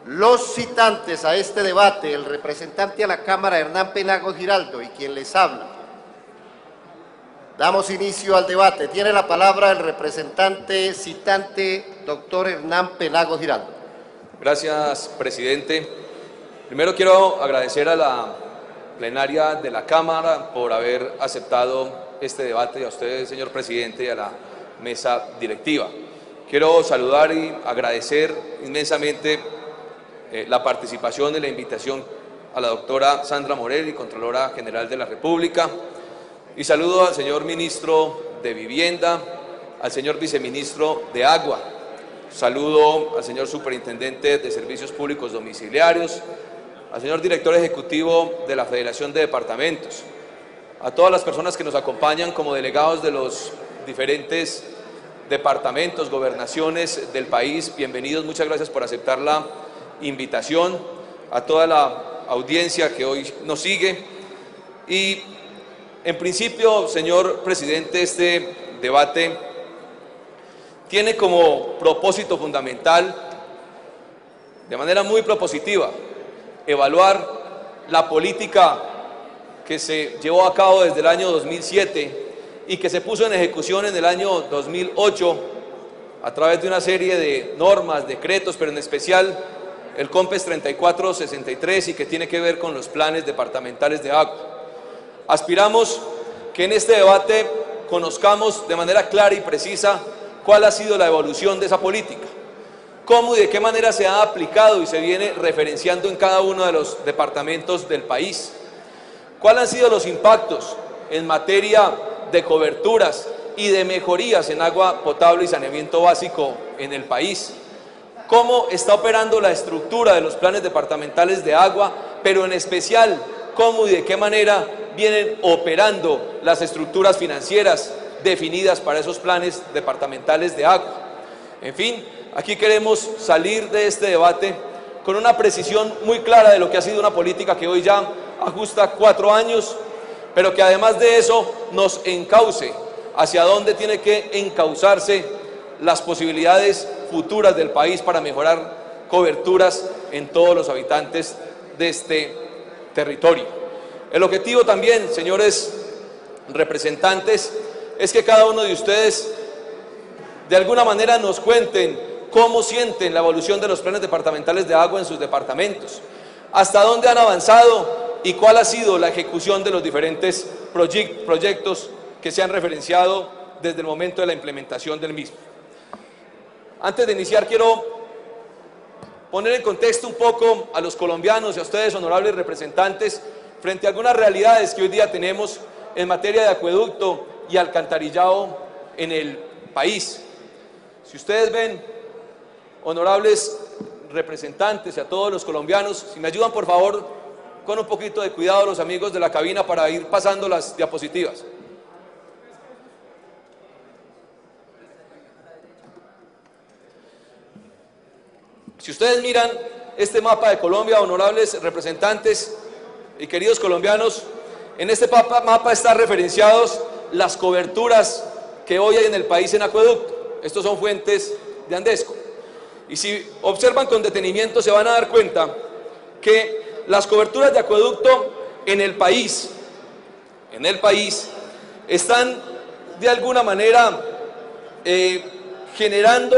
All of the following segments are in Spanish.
Los citantes a este debate, el representante a la Cámara Hernán Penagos Giraldo y quien les habla. Damos inicio al debate. Tiene la palabra el representante citante, doctor Hernán Penagos Giraldo. Gracias, presidente. Primero quiero agradecer a la plenaria de la Cámara por haber aceptado este debate y a usted, señor presidente, y a la mesa directiva. Quiero saludar y agradecer inmensamente la participación y la invitación a la doctora Sandra Morelli, Contralora General de la República, y saludo al señor ministro de Vivienda, al señor viceministro de Agua, saludo al señor superintendente de Servicios Públicos Domiciliarios, al señor director ejecutivo de la Federación de Departamentos, a todas las personas que nos acompañan como delegados de los diferentes departamentos, gobernaciones del país. Bienvenidos, muchas gracias por aceptar la invitación, a toda la audiencia que hoy nos sigue. Y en principio, señor presidente, este debate tiene como propósito fundamental, de manera muy propositiva, evaluar la política que se llevó a cabo desde el año 2007 y que se puso en ejecución en el año 2008 a través de una serie de normas, decretos, pero en especial el COMPES 3463 y que tiene que ver con los planes departamentales de agua. Aspiramos que en este debate conozcamos de manera clara y precisa cuál ha sido la evolución de esa política, cómo y de qué manera se ha aplicado y se viene referenciando en cada uno de los departamentos del país, cuáles han sido los impactos en materia de coberturas y de mejorías en agua potable y saneamiento básico en el país, cómo está operando la estructura de los planes departamentales de agua, pero en especial cómo y de qué manera vienen operando las estructuras financieras definidas para esos planes departamentales de agua. En fin, aquí queremos salir de este debate con una precisión muy clara de lo que ha sido una política que hoy ya ajusta 4 años, pero que además de eso nos encauce hacia dónde tiene que encauzarse las posibilidades futuras del país para mejorar coberturas en todos los habitantes de este territorio. El objetivo también, señores representantes, es que cada uno de ustedes de alguna manera nos cuenten cómo sienten la evolución de los planes departamentales de agua en sus departamentos, hasta dónde han avanzado y cuál ha sido la ejecución de los diferentes proyectos que se han referenciado desde el momento de la implementación del mismo. Antes de iniciar, quiero poner en contexto un poco a los colombianos y a ustedes, honorables representantes, frente a algunas realidades que hoy día tenemos en materia de acueducto y alcantarillado en el país. Si ustedes ven, honorables representantes y a todos los colombianos, si me ayudan por favor con un poquito de cuidado los amigos de la cabina para ir pasando las diapositivas. Si ustedes miran este mapa de Colombia, honorables representantes y queridos colombianos, en este mapa están referenciados las coberturas que hoy hay en el país en acueducto. Estos son fuentes de Andesco. Y si observan con detenimiento se van a dar cuenta que las coberturas de acueducto en el país están de alguna manera generando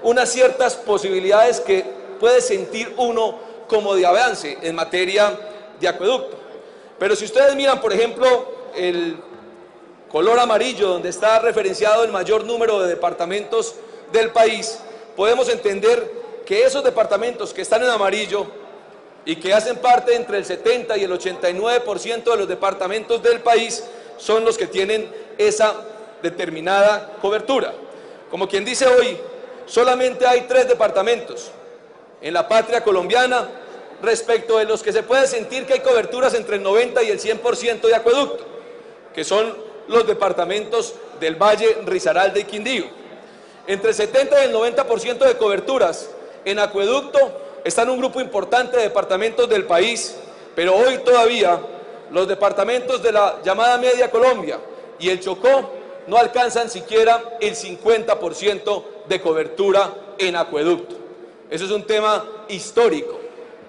unas ciertas posibilidades que puede sentir uno como de avance en materia de acueducto. Pero si ustedes miran, por ejemplo, el color amarillo, donde está referenciado el mayor número de departamentos del país, podemos entender que esos departamentos que están en amarillo y que hacen parte entre el 70 y el 89% de los departamentos del país son los que tienen esa determinada cobertura. Como quien dice hoy, solamente hay 3 departamentos en la patria colombiana respecto de los que se puede sentir que hay coberturas entre el 90 y el 100% de acueducto, que son los departamentos del Valle, Risaralda y Quindío. Entre el 70 y el 90% de coberturas en acueducto están un grupo importante de departamentos del país, pero hoy todavía los departamentos de la llamada Media Colombia y el Chocó no alcanzan siquiera el 50% de cobertura en acueducto. Eso es un tema histórico.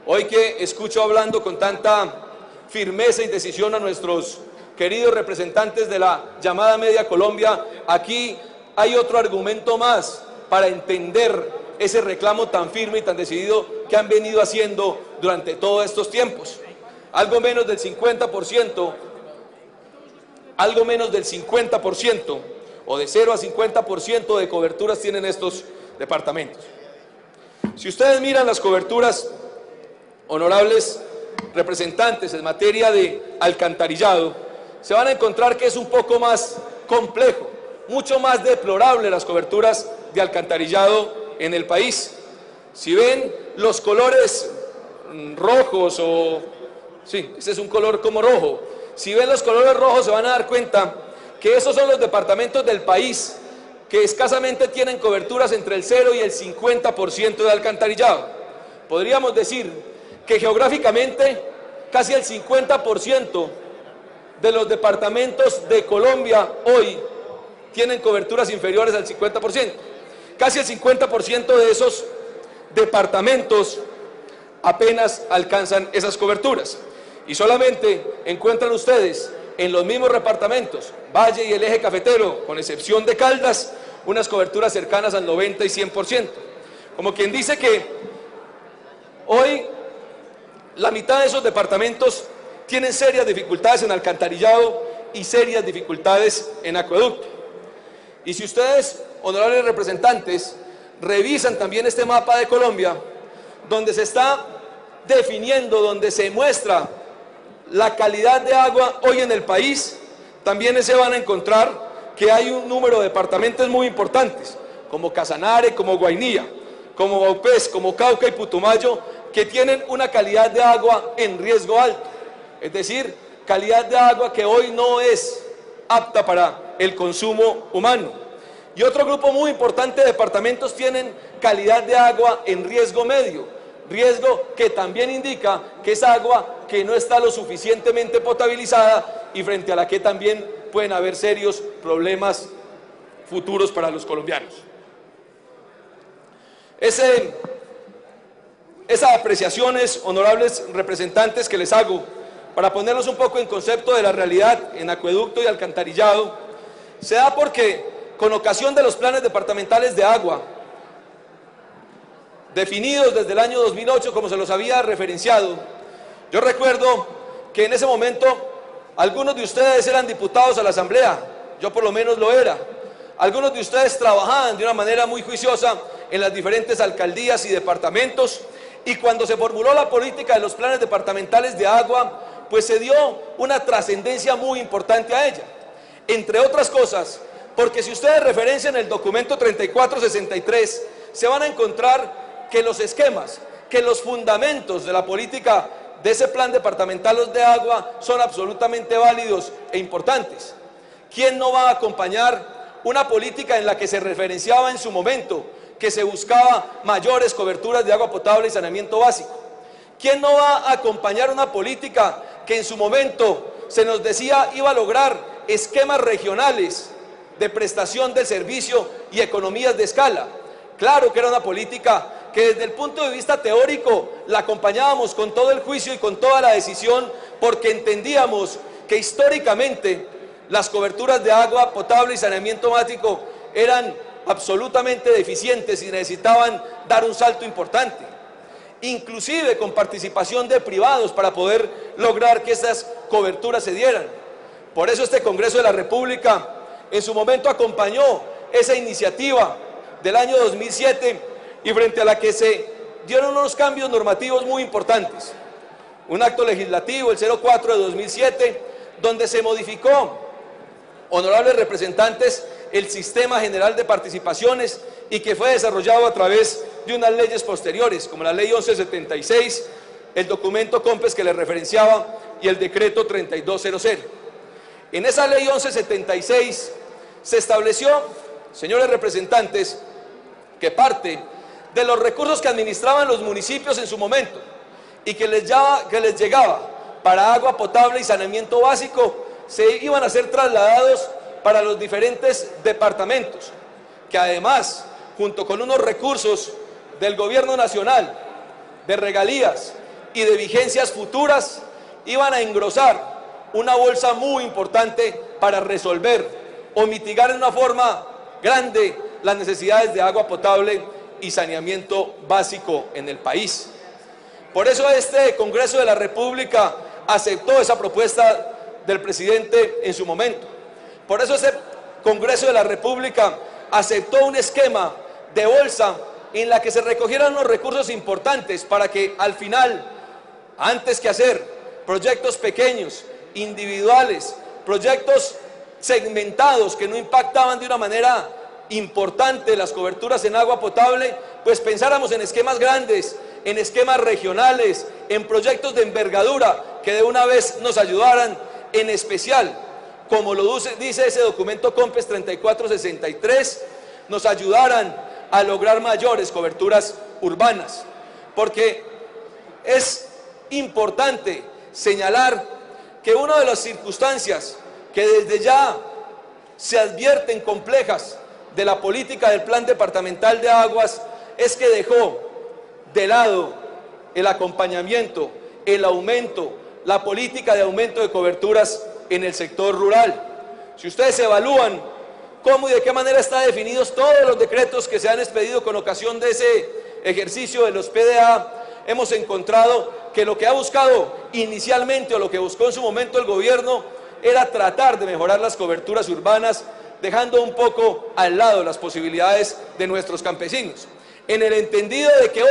Hoy que escucho hablando con tanta firmeza y decisión a nuestros queridos representantes de la llamada Media Colombia, aquí hay otro argumento más para entender ese reclamo tan firme y tan decidido que han venido haciendo durante todos estos tiempos. Algo menos del 50%, o de 0 a 50% de coberturas tienen estos departamentos. Si ustedes miran las coberturas, honorables representantes, en materia de alcantarillado, se van a encontrar que es un poco más complejo, mucho más deplorable las coberturas de alcantarillado en el país. Si ven los colores rojos, este es un color como rojo, si ven los colores rojos se van a dar cuenta que esos son los departamentos del país que escasamente tienen coberturas entre el 0 y el 50% de alcantarillado. Podríamos decir que geográficamente casi el 50% de los departamentos de Colombia hoy tienen coberturas inferiores al 50%. Casi el 50% de esos departamentos apenas alcanzan esas coberturas. Y solamente encuentran ustedes en los mismos departamentos, Valle y el Eje Cafetero, con excepción de Caldas, unas coberturas cercanas al 90 y 100%. Como quien dice que hoy la mitad de esos departamentos tienen serias dificultades en alcantarillado y serias dificultades en acueducto. Y si ustedes, honorables representantes, revisan también este mapa de Colombia, donde se está definiendo, donde se muestra la calidad de agua hoy en el país, también se van a encontrar que hay un número de departamentos muy importantes, como Casanare, como Guainía, como Vaupés, como Cauca y Putumayo, que tienen una calidad de agua en riesgo alto, es decir, calidad de agua que hoy no es apta para el consumo humano. Y otro grupo muy importante de departamentos tienen calidad de agua en riesgo medio, riesgo que también indica que es agua que no está lo suficientemente potabilizada y frente a la que también pueden haber serios problemas futuros para los colombianos. Esas apreciaciones, honorables representantes, que les hago para ponerlos un poco en concepto de la realidad en acueducto y alcantarillado, se da porque con ocasión de los planes departamentales de agua, definidos desde el año 2008, como se los había referenciado, yo recuerdo que en ese momento algunos de ustedes eran diputados a la Asamblea, yo por lo menos lo era. Algunos de ustedes trabajaban de una manera muy juiciosa en las diferentes alcaldías y departamentos, y cuando se formuló la política de los planes departamentales de agua, pues se dio una trascendencia muy importante a ella. Entre otras cosas, porque si ustedes referencian el documento 3463, se van a encontrar que los esquemas, que los fundamentos de la política de ese plan departamental de agua son absolutamente válidos e importantes. ¿Quién no va a acompañar una política en la que se referenciaba en su momento que se buscaba mayores coberturas de agua potable y saneamiento básico? ¿Quién no va a acompañar una política que en su momento se nos decía iba a lograr esquemas regionales de prestación del servicio y economías de escala? Claro que era una política que desde el punto de vista teórico la acompañábamos con todo el juicio y con toda la decisión, porque entendíamos que históricamente las coberturas de agua potable y saneamiento básico eran absolutamente deficientes y necesitaban dar un salto importante, inclusive con participación de privados para poder lograr que esas coberturas se dieran. Por eso este Congreso de la República en su momento acompañó esa iniciativa del año 2007 y frente a la que se dieron unos cambios normativos muy importantes. Un acto legislativo, el 04 de 2007, donde se modificó, honorables representantes, el sistema general de participaciones y que fue desarrollado a través de unas leyes posteriores, como la ley 1176, el documento COMPES que le referenciaba y el decreto 3200. En esa ley 1176 se estableció, señores representantes, que parte de los recursos que administraban los municipios en su momento y que les llegaba para agua potable y saneamiento básico, se iban a ser trasladados para los diferentes departamentos, que además, junto con unos recursos del gobierno nacional, de regalías y de vigencias futuras iban a engrosar una bolsa muy importante para resolver o mitigar en una forma grande las necesidades de agua potable y saneamiento básico en el país. Por eso este Congreso de la República aceptó esa propuesta del presidente en su momento. Por eso este Congreso de la República aceptó un esquema de bolsa en la que se recogieran los recursos importantes para que al final, antes que hacer proyectos pequeños, individuales, proyectos segmentados que no impactaban de una manera importante las coberturas en agua potable, pues pensáramos en esquemas grandes, en esquemas regionales, en proyectos de envergadura que de una vez nos ayudaran, en especial, como lo dice ese documento COMPES 3463, nos ayudaran a lograr mayores coberturas urbanas, porque es importante señalar que una de las circunstancias que desde ya se advierten complejas de la política del Plan Departamental de Aguas es que dejó de lado el acompañamiento, el aumento, la política de aumento de coberturas en el sector rural. Si ustedes evalúan cómo y de qué manera están definidos todos los decretos que se han expedido con ocasión de ese ejercicio de los PDA, hemos encontrado que lo que ha buscado inicialmente o lo que buscó en su momento el gobierno era tratar de mejorar las coberturas urbanas, dejando un poco al lado las posibilidades de nuestros campesinos, en el entendido de que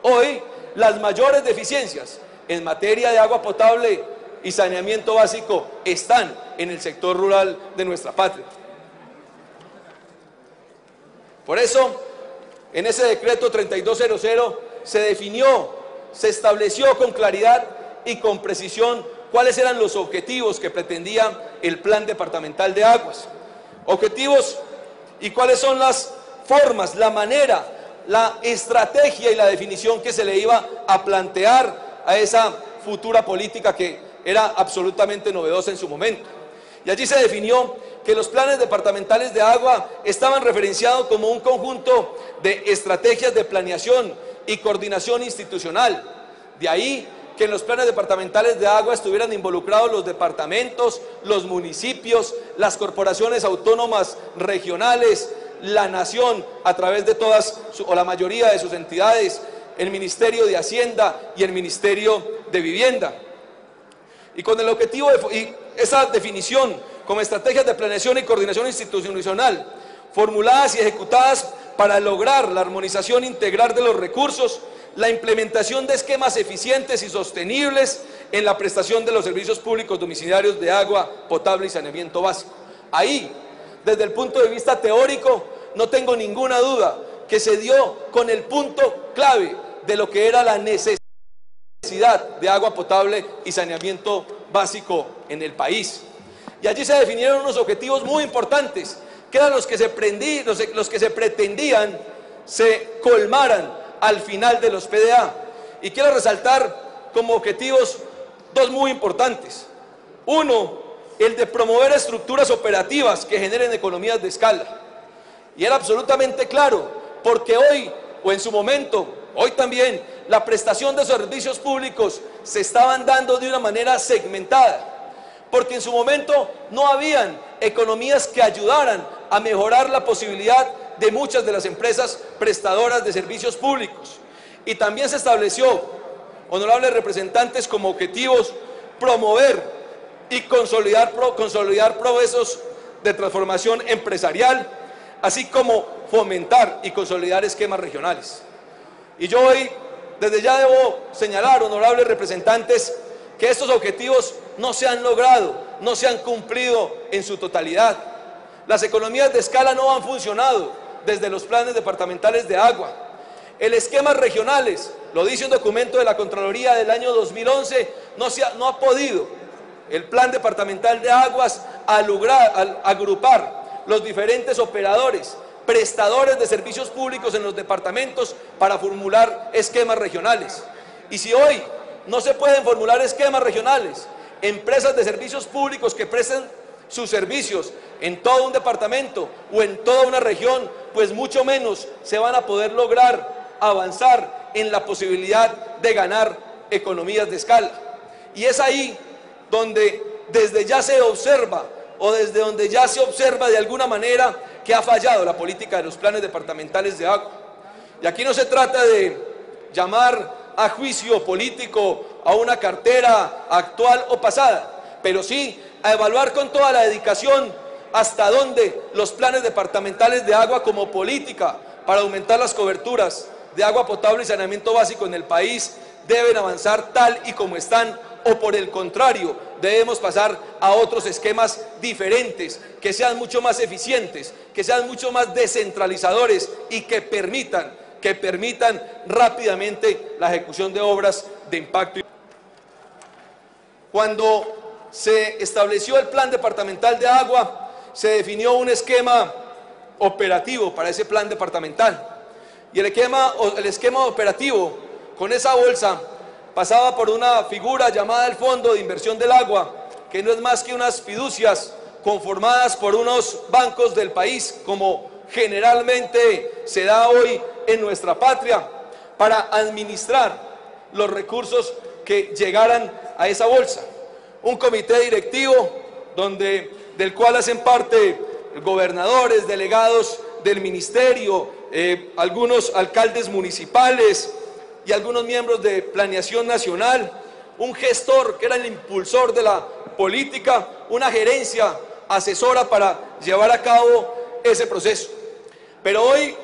hoy las mayores deficiencias en materia de agua potable y saneamiento básico están en el sector rural de nuestra patria. Por eso, en ese decreto 3200 se definió, se estableció con claridad y con precisión cuáles eran los objetivos que pretendía el Plan Departamental de Aguas. Objetivos y cuáles son las formas, la manera, la estrategia y la definición que se le iba a plantear a esa futura política que era absolutamente novedosa en su momento. Y allí se definió que los planes departamentales de agua estaban referenciados como un conjunto de estrategias de planeación y coordinación institucional. De ahí que en los planes departamentales de agua estuvieran involucrados los departamentos, los municipios, las corporaciones autónomas regionales, la nación a través de todas o la mayoría de sus entidades, el Ministerio de Hacienda y el Ministerio de Vivienda. Y con el objetivo de esa definición como estrategias de planeación y coordinación institucional, formuladas y ejecutadas para lograr la armonización integral de los recursos, la implementación de esquemas eficientes y sostenibles en la prestación de los servicios públicos domiciliarios de agua potable y saneamiento básico. Ahí, desde el punto de vista teórico, no tengo ninguna duda que se dio con el punto clave de lo que era la necesidad de agua potable y saneamiento básico en el país. Y allí se definieron unos objetivos muy importantes, que eran los que se pretendían se colmaran al final de los PDA. Y quiero resaltar como objetivos dos muy importantes. Uno, el de promover estructuras operativas que generen economías de escala. Y era absolutamente claro, porque hoy, o en su momento, hoy también, la prestación de servicios públicos se estaban dando de una manera segmentada, porque en su momento no habían economías que ayudaran a mejorar la posibilidad de muchas de las empresas prestadoras de servicios públicos. Y también se estableció, honorables representantes, como objetivos promover y consolidar procesos de transformación empresarial, así como fomentar y consolidar esquemas regionales. Y yo hoy, desde ya debo señalar, honorables representantes, que estos objetivos no se han logrado, no se han cumplido en su totalidad. Las economías de escala no han funcionado desde los planes departamentales de agua. El esquema regionales, lo dice un documento de la Contraloría del año 2011, no ha podido el plan departamental de aguas agrupar los diferentes operadores, prestadores de servicios públicos en los departamentos para formular esquemas regionales. Y si hoy no se pueden formular esquemas regionales, empresas de servicios públicos que presten sus servicios en todo un departamento o en toda una región, pues mucho menos se van a poder lograr avanzar en la posibilidad de ganar economías de escala. Y es ahí donde desde ya se observa, o desde donde ya se observa de alguna manera que ha fallado la política de los planes departamentales de agua. Y aquí no se trata de llamar a juicio político a una cartera actual o pasada, pero sí a evaluar con toda la dedicación hasta dónde los planes departamentales de agua como política para aumentar las coberturas de agua potable y saneamiento básico en el país deben avanzar tal y como están, o por el contrario, debemos pasar a otros esquemas diferentes, que sean mucho más eficientes, que sean mucho más descentralizadores y que permitan rápidamente la ejecución de obras de impacto. Cuando se estableció el plan departamental de agua, se definió un esquema operativo para ese plan departamental. Y el esquema operativo con esa bolsa pasaba por una figura llamada el Fondo de Inversión del Agua, que no es más que unas fiducias conformadas por unos bancos del país, como generalmente se da hoy en nuestra patria, para administrar los recursos que llegaran a esa bolsa. Un comité directivo del cual hacen parte gobernadores, delegados del ministerio, algunos alcaldes municipales y algunos miembros de Planeación Nacional, un gestor que era el impulsor de la política, una gerencia asesora para llevar a cabo ese proceso. Pero hoy,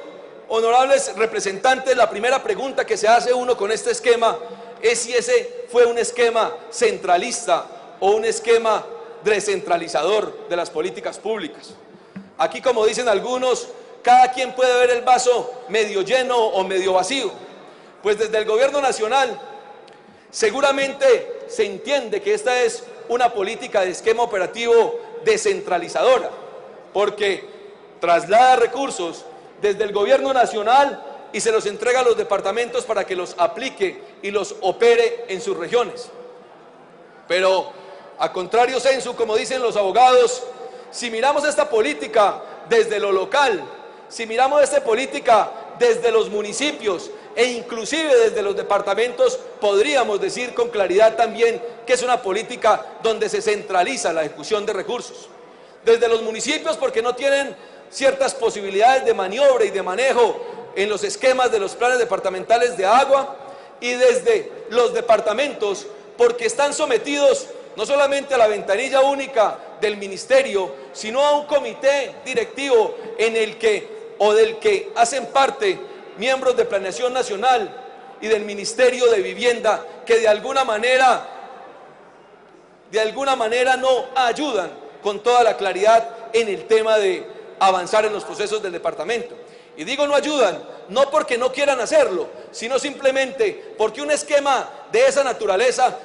honorables representantes, la primera pregunta que se hace uno con este esquema es si ese fue un esquema centralista o un esquema descentralizador de las políticas públicas. Aquí, como dicen algunos, cada quien puede ver el vaso medio lleno o medio vacío. Pues desde el gobierno nacional seguramente se entiende que esta es una política de esquema operativo descentralizadora, porque traslada recursos desde el gobierno nacional y se los entrega a los departamentos para que los aplique y los opere en sus regiones. Pero a contrario sensu, como dicen los abogados, si miramos esta política desde lo local, si miramos esta política desde los municipios e inclusive desde los departamentos, podríamos decir con claridad también que es una política donde se centraliza la ejecución de recursos. Desde los municipios, porque no tienen ciertas posibilidades de maniobra y de manejo en los esquemas de los planes departamentales de agua, y desde los departamentos, porque están sometidos no solamente a la ventanilla única del ministerio, sino a un comité directivo del que hacen parte miembros de Planeación Nacional y del Ministerio de Vivienda, que de alguna manera no ayudan con toda la claridad en el tema de avanzar en los procesos del departamento. Y digo no ayudan, no porque no quieran hacerlo, sino simplemente porque un esquema de esa naturaleza,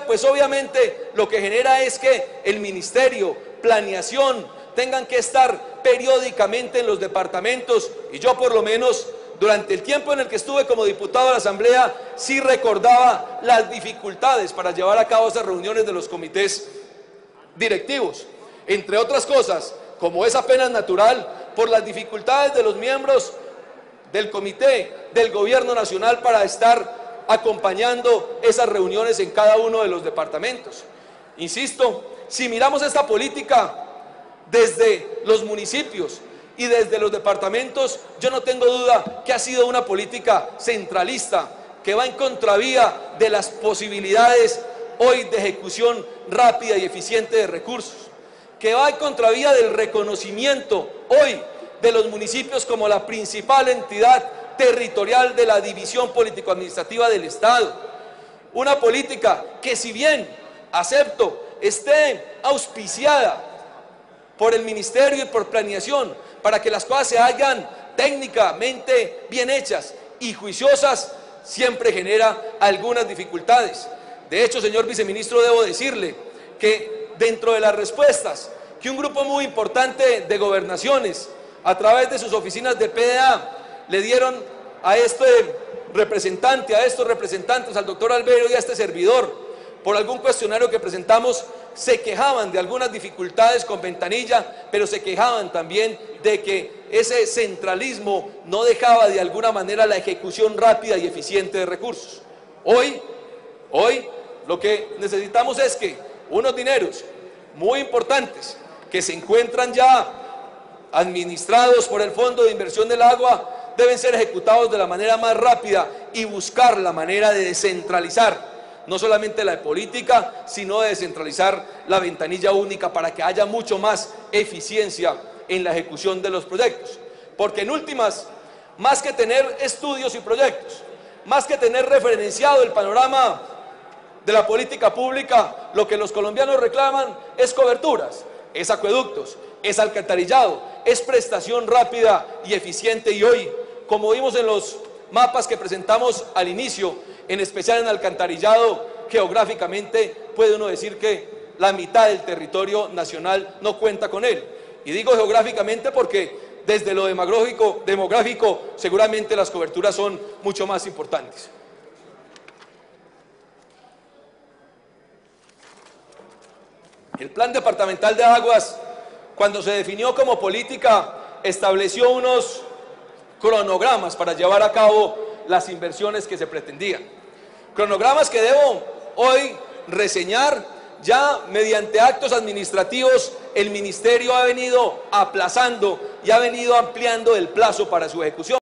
pues obviamente lo que genera es que el ministerio, Planeación, tengan que estar periódicamente en los departamentos. Y yo, por lo menos, durante el tiempo en el que estuve como diputado de la Asamblea, sí recordaba las dificultades para llevar a cabo esas reuniones de los comités directivos. Entre otras cosas, como es apenas natural, por las dificultades de los miembros del comité del gobierno nacional para estar acompañando esas reuniones en cada uno de los departamentos. Insisto, si miramos esta política desde los municipios y desde los departamentos, yo no tengo duda que ha sido una política centralista, que va en contravía de las posibilidades hoy de ejecución rápida y eficiente de recursos, que va en contravía del reconocimiento hoy de los municipios como la principal entidad territorial de la división político-administrativa del Estado. Una política que, si bien acepto esté auspiciada por el ministerio y por Planeación para que las cosas se hagan técnicamente bien hechas y juiciosas, siempre genera algunas dificultades. De hecho, señor viceministro, debo decirle que dentro de las respuestas que un grupo muy importante de gobernaciones, a través de sus oficinas de PDA, le dieron a estos representantes, al doctor Albero y a este servidor, por algún cuestionario que presentamos, se quejaban de algunas dificultades con ventanilla, pero se quejaban también de que ese centralismo no dejaba de alguna manera la ejecución rápida y eficiente de recursos. Hoy lo que necesitamos es que unos dineros muy importantes que se encuentran ya administrados por el Fondo de Inversión del Agua deben ser ejecutados de la manera más rápida y buscar la manera de descentralizar no solamente la política, sino de descentralizar la ventanilla única para que haya mucho más eficiencia en la ejecución de los proyectos. Porque en últimas, más que tener estudios y proyectos, más que tener referenciado el panorama de la política pública, lo que los colombianos reclaman es coberturas, es acueductos, es alcantarillado, es prestación rápida y eficiente. Y hoy, como vimos en los mapas que presentamos al inicio, en especial en alcantarillado, geográficamente puede uno decir que la mitad del territorio nacional no cuenta con él. Y digo geográficamente porque desde lo demográfico seguramente las coberturas son mucho más importantes. El Plan Departamental de Aguas, cuando se definió como política, estableció unos cronogramas para llevar a cabo las inversiones que se pretendían. Cronogramas que debo hoy reseñar. Ya mediante actos administrativos el Ministerio ha venido aplazando y ha venido ampliando el plazo para su ejecución.